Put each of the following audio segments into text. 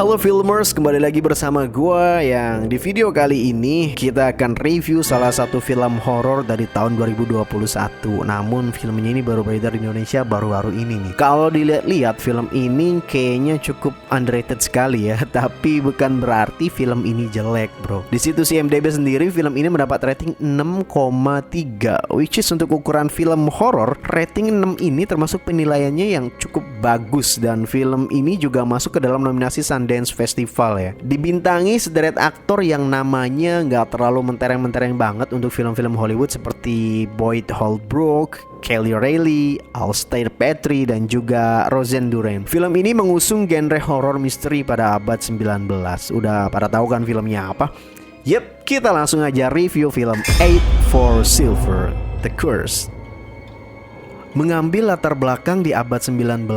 Halo Filmers, kembali lagi bersama gua yang di video kali ini kita akan review salah satu film horor dari tahun 2021. Namun filmnya ini baru beredar di Indonesia baru-baru ini nih. Kalau dilihat-lihat film ini kayaknya cukup underrated sekali ya, tapi bukan berarti film ini jelek, bro. Di situs IMDb sendiri film ini mendapat rating 6,3, which is untuk ukuran film horor, rating 6 ini termasuk penilaiannya yang cukup bagus, dan film ini juga masuk ke dalam nominasi Sundance Festival ya. Dibintangi sederet aktor yang namanya nggak terlalu mentereng-mentereng banget untuk film-film Hollywood seperti Boyd Holbrook, Kelly Reilly, Alastair Petrie, dan juga Roseanne Duran. Film ini mengusung genre horror misteri pada abad 19. Udah pada tahu kan filmnya apa? Yep, kita langsung aja review film 8 for Silver, The Curse. Mengambil latar belakang di abad 19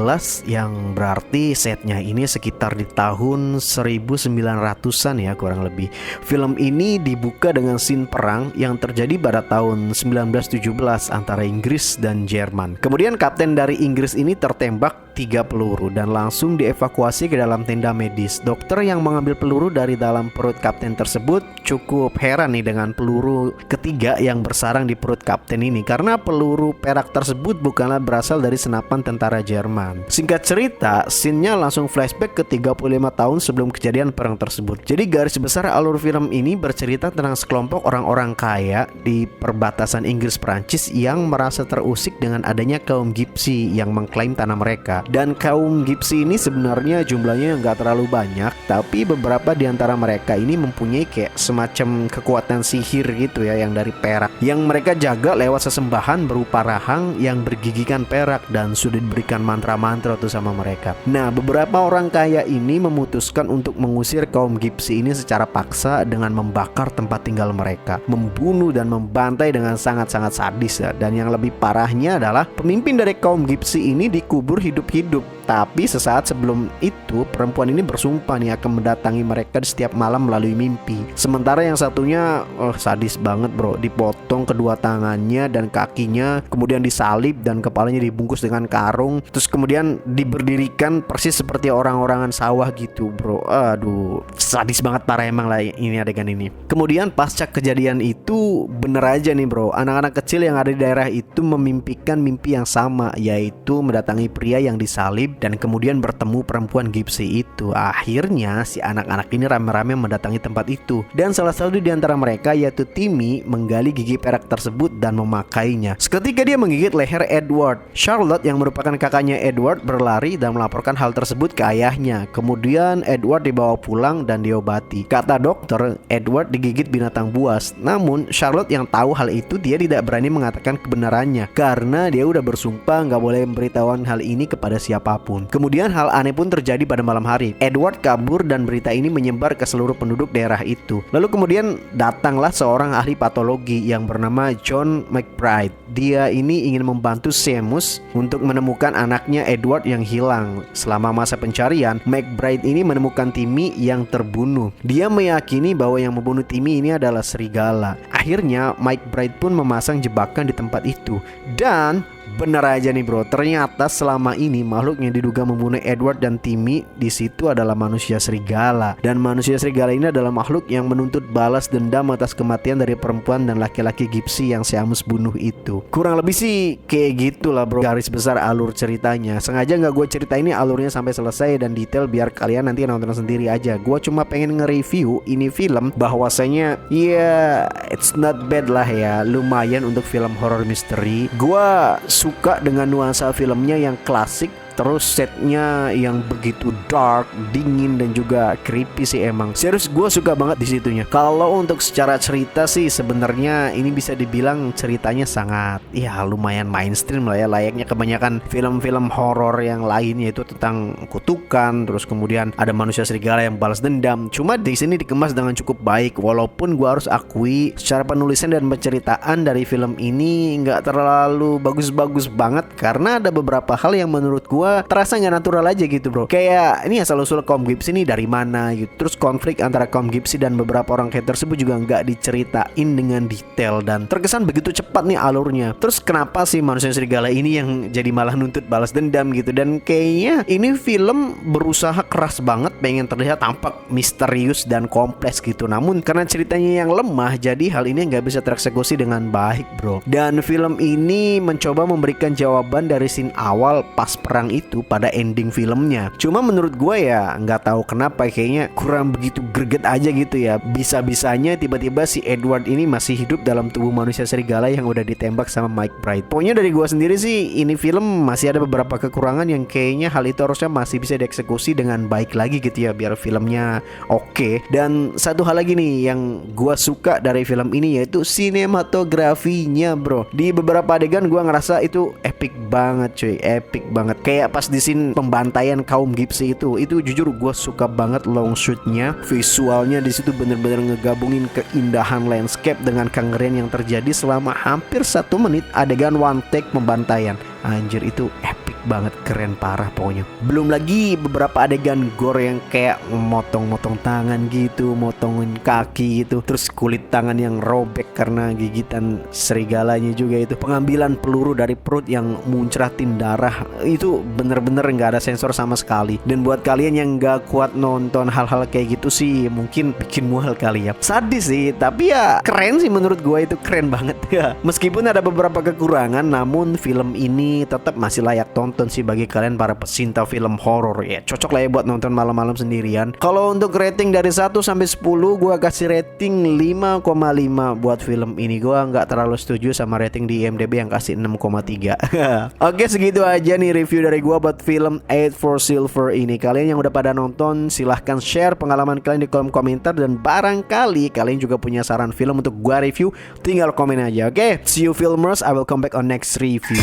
yang berarti setnya ini sekitar di tahun 1900-an ya kurang lebih. Film ini dibuka dengan scene perang yang terjadi pada tahun 1917 antara Inggris dan Jerman. Kemudian kapten dari Inggris ini tertembak 3 peluru dan langsung dievakuasi ke dalam tenda medis. Dokter yang mengambil peluru dari dalam perut kapten tersebut cukup heran nih dengan peluru ketiga yang bersarang di perut kapten ini, karena peluru perak tersebut bukanlah berasal dari senapan tentara Jerman. Singkat cerita, scene-nya langsung flashback ke 35 tahun sebelum kejadian perang tersebut. Jadi garis besar alur film ini bercerita tentang sekelompok orang-orang kaya di perbatasan Inggris-Perancis yang merasa terusik dengan adanya kaum Gipsi yang mengklaim tanah mereka. Dan kaum Gipsi ini sebenarnya jumlahnya nggak terlalu banyak, tapi beberapa di antara mereka ini mempunyai kayak semacam kekuatan sihir gitu ya, yang dari perak, yang mereka jaga lewat sesembahan berupa rahang yang bergigikan perak dan sudah diberikan mantra-mantra tuh sama mereka. Nah, beberapa orang kaya ini memutuskan untuk mengusir kaum Gipsi ini secara paksa dengan membakar tempat tinggal mereka, membunuh dan membantai dengan sangat-sangat sadis ya. Dan yang lebih parahnya adalah pemimpin dari kaum Gipsi ini dikubur hidup-hidup. Tapi sesaat sebelum itu perempuan ini bersumpah nih akan mendatangi mereka di setiap malam melalui mimpi. Sementara yang satunya sadis banget, bro, dipotong kedua tangannya dan kakinya, kemudian disalib dan kepalanya dibungkus dengan karung, terus kemudian diberdirikan persis seperti orang-orangan sawah gitu, bro. Aduh, sadis banget parah emang lah ini adegan ini. Kemudian pasca kejadian itu bener aja nih, bro, anak-anak kecil yang ada di daerah itu memimpikan mimpi yang sama, yaitu mendatangi pria yang disalib dan kemudian bertemu perempuan Gipsi itu. Akhirnya si anak-anak ini rame-rame mendatangi tempat itu, dan salah satu di antara mereka yaitu Timmy menggali gigi perak tersebut dan memakainya. Seketika dia menggigit leher Edward. Charlotte yang merupakan kakaknya Edward berlari dan melaporkan hal tersebut ke ayahnya. Kemudian Edward dibawa pulang dan diobati. Kata dokter, Edward digigit binatang buas. Namun Charlotte yang tahu hal itu, dia tidak berani mengatakan kebenarannya karena dia udah bersumpah nggak boleh memberitahukan hal ini kepada siapapun. Kemudian hal aneh pun terjadi pada malam hari. Edward kabur dan berita ini menyebar ke seluruh penduduk daerah itu. Lalu kemudian datanglah seorang ahli patologi yang bernama John McBride. Dia ini ingin membantu Seamus untuk menemukan anaknya Edward yang hilang. Selama masa pencarian, McBride ini menemukan Timmy yang terbunuh. Dia meyakini bahwa yang membunuh Timmy ini adalah serigala. Akhirnya McBride pun memasang jebakan di tempat itu. Dan bener aja nih, bro, ternyata selama ini makhluk yang diduga membunuh Edward dan Timmy di situ adalah manusia serigala. Dan manusia serigala ini adalah makhluk yang menuntut balas dendam atas kematian dari perempuan dan laki-laki Gipsi yang Seamus bunuh itu. Kurang lebih sih kayak gitulah, bro, garis besar alur ceritanya. Sengaja nggak gue cerita ini alurnya sampai selesai dan detail biar kalian nanti nonton sendiri aja. Gue cuma pengen nge-review ini film bahwasanya ya it's not bad lah ya, lumayan untuk film horror misteri. Gue suka dengan nuansa filmnya yang klasik, terus setnya yang begitu dark, dingin, dan juga creepy sih emang. Serius gue suka banget di situnya. Kalau untuk secara cerita sih sebenarnya ini bisa dibilang ceritanya sangat ya lumayan mainstream lah ya, layaknya kebanyakan film-film horor yang lain, yaitu tentang kutukan, terus kemudian ada manusia serigala yang balas dendam. Cuma di sini dikemas dengan cukup baik, walaupun gue harus akui secara penulisan dan penceritaan dari film ini nggak terlalu bagus-bagus banget, karena ada beberapa hal yang menurut gue gua terasa nggak natural aja gitu bro. Kayak ini asal-usul kaum Gypsy ini dari mana gitu. Terus konflik antara kaum Gypsy dan beberapa orang kayak tersebut juga nggak diceritain dengan detail dan terkesan begitu cepat nih alurnya. Terus kenapa sih manusia serigala ini yang jadi malah nuntut balas dendam gitu. Dan kayaknya ini film berusaha keras banget pengen terlihat tampak misterius dan kompleks gitu. Namun karena ceritanya yang lemah, jadi hal ini nggak bisa tereksekusi dengan baik bro. Dan film ini mencoba memberikan jawaban dari scene awal pas perang itu pada ending filmnya. Cuma menurut gue ya nggak tahu kenapa kayaknya kurang begitu greget aja gitu ya. Bisa-bisanya tiba-tiba si Edward ini masih hidup dalam tubuh manusia serigala yang udah ditembak sama Mike Bright. Pokoknya dari gue sendiri sih ini film masih ada beberapa kekurangan yang kayaknya hal itu harusnya masih bisa dieksekusi dengan baik lagi gitu ya biar filmnya oke. Dan satu hal lagi nih yang gue suka dari film ini yaitu sinematografinya bro. Di beberapa adegan gue ngerasa itu epic banget cuy, epic banget. Kayak pas di scene pembantaian kaum Gypsy itu jujur gue suka banget long shootnya. Visualnya di situ bener-bener ngegabungin keindahan landscape dengan kengerian yang terjadi selama hampir 1 menit adegan one take pembantaian. Anjir itu epic banget, keren parah pokoknya. Belum lagi beberapa adegan gore yang kayak motong-motong tangan gitu, motongin kaki gitu, terus kulit tangan yang robek karena gigitan serigalanya juga itu. Pengambilan peluru dari perut yang muncratin darah itu bener-bener gak ada sensor sama sekali. Dan buat kalian yang gak kuat nonton hal-hal kayak gitu sih mungkin bikin mual kali ya. Sadis sih, tapi ya keren sih menurut gue, itu keren banget ya. Meskipun ada beberapa kekurangan, namun film ini tetap masih layak tonton sih bagi kalian para pecinta film horor ya. Cocok lah ya buat nonton malam-malam sendirian. Kalau untuk rating dari 1 sampai 10 gua kasih rating 5,5 buat film ini. Gua nggak terlalu setuju sama rating di IMDb yang kasih 6,3. Oke, segitu aja nih review dari gua buat film Eight for Silver ini. Kalian yang udah pada nonton silahkan share pengalaman kalian di kolom komentar, dan barangkali kalian juga punya saran film untuk gua review, tinggal komen aja. Oke, see you filmers, I will come back on next review.